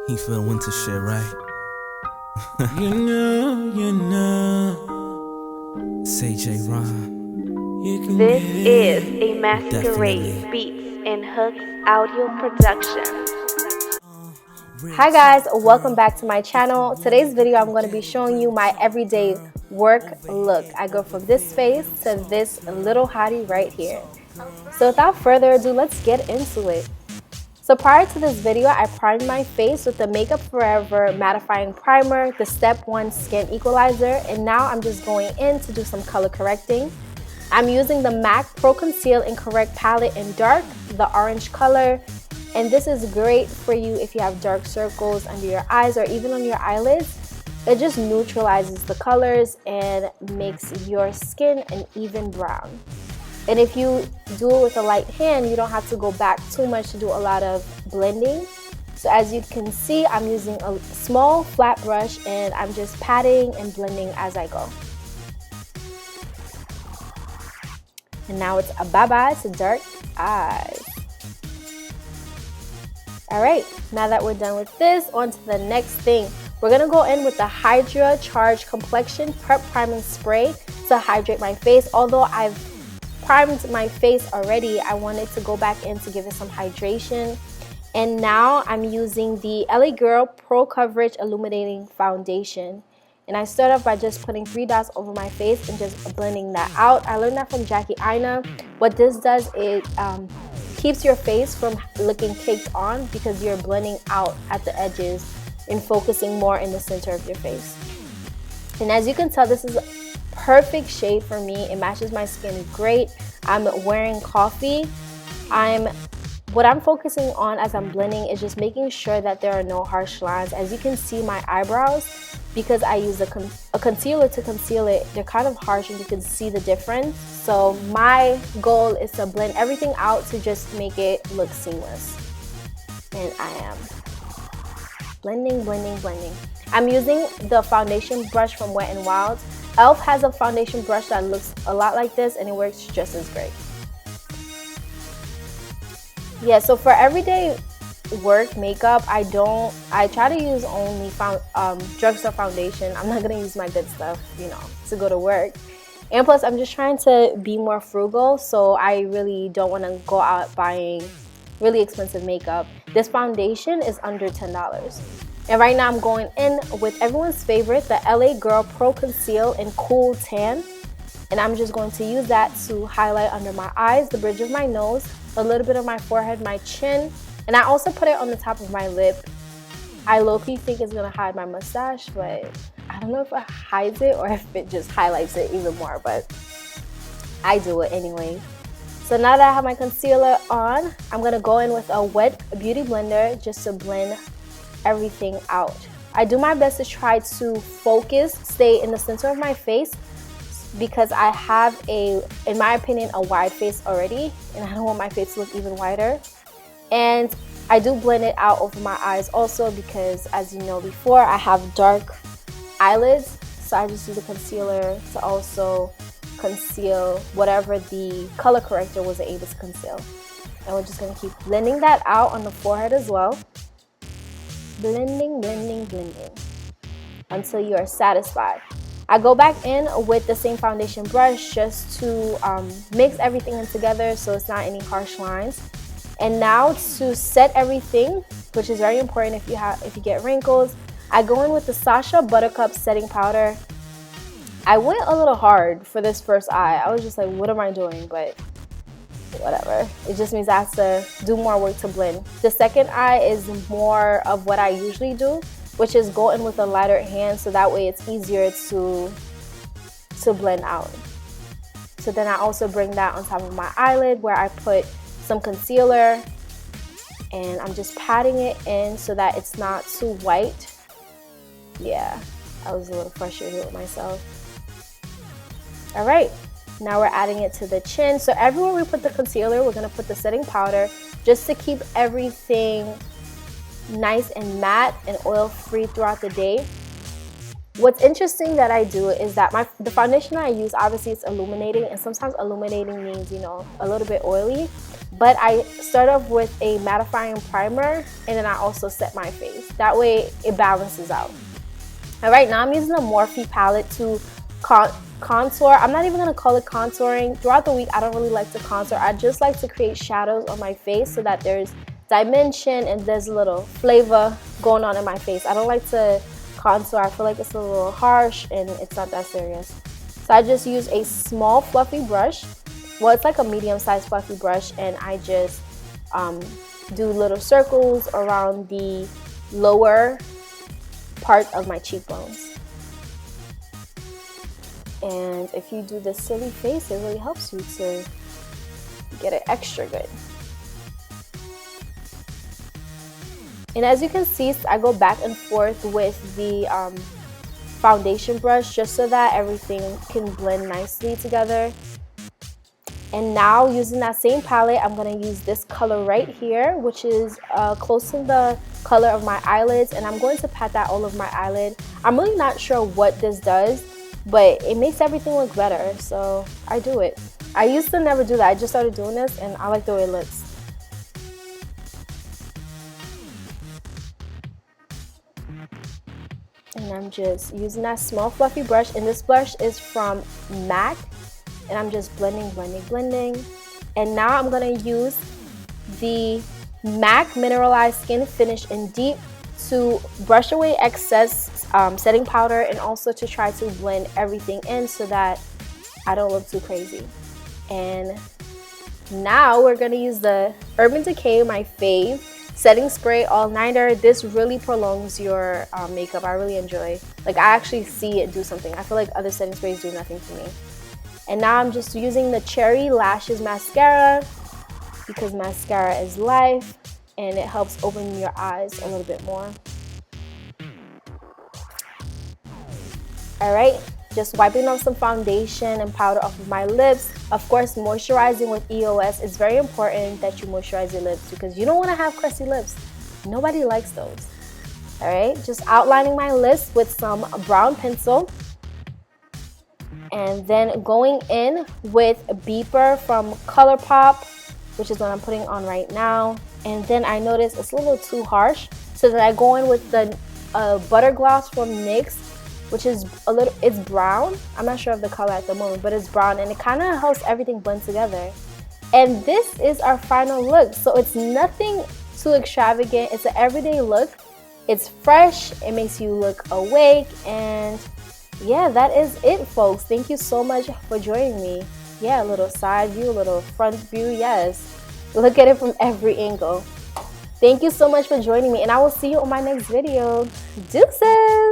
He feel winter shit, right? You know, It's AJ Ron. you can This get is it. a Masquerade Definitely. Beats and Hooks audio production. Real Hi guys, talk, welcome girl. back to my channel. Today's video I'm going to be showing you my everyday work look. I go from this face to this little hottie right here. So without further ado, let's get into it. So prior to this video, I primed my face with the Makeup Forever Mattifying Primer, the Step 1 Skin Equalizer, and now I'm just going in to do some color correcting. I'm using the MAC Pro Conceal and Correct palette in dark, the orange color, and this is great for you if you have dark circles under your eyes or even on your eyelids. It just neutralizes the colors and makes your skin an even brown. And if you do it with a light hand, you don't have to go back too much to do a lot of blending. So as you can see, I'm using a small flat brush and I'm just patting and blending as I go. And now it's a bye-bye to dark eyes. Alright, now that we're done with this, on to the next thing. We're going to go in with the Hydra Charge Complexion Prep Priming Spray to hydrate my face. Although I've primed my face already, I wanted to go back in to give it some hydration. And now I'm using the LA Girl Pro Coverage Illuminating Foundation. And I start off by just putting 3 dots over my face and just blending that out. I learned that from Jackie Aina. What this does, it keeps your face from looking caked on because you're blending out at the edges and focusing more in the center of your face. And as you can tell, this is a perfect shade for me. It matches my skin great. I'm wearing coffee. What I'm focusing on as I'm blending is just making sure that there are no harsh lines. As you can see, my eyebrows, because I use a concealer to conceal it, they're kind of harsh and you can see the difference. So my goal is to blend everything out to just make it look seamless. And I am blending, blending, blending. I'm using the foundation brush from Wet n Wild. e.l.f. has a foundation brush that looks a lot like this and it works just as great. Yeah, so for everyday work makeup, I try to use only drugstore foundation. I'm not gonna use my good stuff, to go to work. And plus, I'm just trying to be more frugal, so I really don't want to go out buying really expensive makeup. This foundation is under $10. And right now I'm going in with everyone's favorite, the LA Girl Pro Conceal and Cool Tan. And I'm just going to use that to highlight under my eyes, the bridge of my nose, a little bit of my forehead, my chin, and I also put it on the top of my lip. I low-key think it's gonna hide my mustache, but I don't know if it hides it or if it just highlights it even more, but I do it anyway. So now that I have my concealer on, I'm gonna go in with a wet beauty blender just to blend everything out. I do my best to try to focus, stay in the center of my face, because I have in my opinion, a wide face already, and I don't want my face to look even wider. And I do blend it out over my eyes also because, as you know before, I have dark eyelids, so I just use the concealer to also conceal whatever the color corrector wasn't able to conceal. And we're just gonna keep blending that out on the forehead as well. Blending, blending, blending until you are satisfied. I go back in with the same foundation brush just to mix everything in together so it's not any harsh lines. And now to set everything, which is very important if you get wrinkles, I go in with the Sasha Buttercup Setting Powder. I went a little hard for this first eye. I was just like, what am I doing? But whatever. It just means I have to do more work to blend. The second eye is more of what I usually do, which is go in with a lighter hand so that way it's easier to blend out. So then I also bring that on top of my eyelid where I put some concealer and I'm just patting it in so that it's not too white. Yeah, I was a little frustrated with myself. All right, now we're adding it to the chin. So everywhere we put the concealer, we're gonna put the setting powder just to keep everything nice and matte and oil free throughout the day. What's interesting that I do is that the foundation I use, obviously it's illuminating, and sometimes illuminating means, you know, a little bit oily. But I start off with a mattifying primer, and then I also set my face. That way it balances out. And right now I'm using a Morphe palette to contour. I'm not even gonna call it contouring. Throughout the week, I don't really like to contour. I just like to create shadows on my face so that there's dimension and there's a little flavor going on in my face. I don't like to contour. I feel like it's a little harsh and it's not that serious. So I just use a small fluffy brush. Well, it's like a medium-sized fluffy brush, and I just do little circles around the lower part of my cheekbones. And if you do this silly face, it really helps you to get it extra good. And as you can see, I go back and forth with the foundation brush just so that everything can blend nicely together. And now, using that same palette, I'm going to use this color right here, which is close to the color of my eyelids, and I'm going to pat that all over my eyelid. I'm really not sure what this does, but it makes everything look better, so I do it. I used to never do that. I just started doing this, and I like the way it looks. And I'm just using that small fluffy brush, and this brush is from MAC. And I'm just blending, blending, blending. And now I'm gonna use the MAC Mineralized Skin Finish in Deep to brush away excess setting powder, and also to try to blend everything in so that I don't look too crazy. And now we're gonna use the Urban Decay, my fave, setting spray all-nighter. This really prolongs your makeup. I really enjoy. Like, I actually see it do something. I feel like other setting sprays do nothing for me. And now I'm just using the Cherry Lashes Mascara, because mascara is life and it helps open your eyes a little bit more. Alright, just wiping off some foundation and powder off of my lips. Of course, moisturizing with EOS. It's very important that you moisturize your lips, because you don't want to have crusty lips. Nobody likes those. Alright, just outlining my lips with some brown pencil. And then going in with a Beeper from ColourPop, which is what I'm putting on right now. And then I notice it's a little too harsh, so then I go in with the Butter Gloss from NYX, which is it's brown. I'm not sure of the color at the moment, but it's brown, and it kind of helps everything blend together. And this is our final look. So it's nothing too extravagant. It's an everyday look. It's fresh. It makes you look awake, and yeah, that is it, folks. Thank you so much for joining me. Yeah, a little side view, a little front view. Yes, look at it from every angle. Thank you so much for joining me, and I will see you on my next video. Deuces!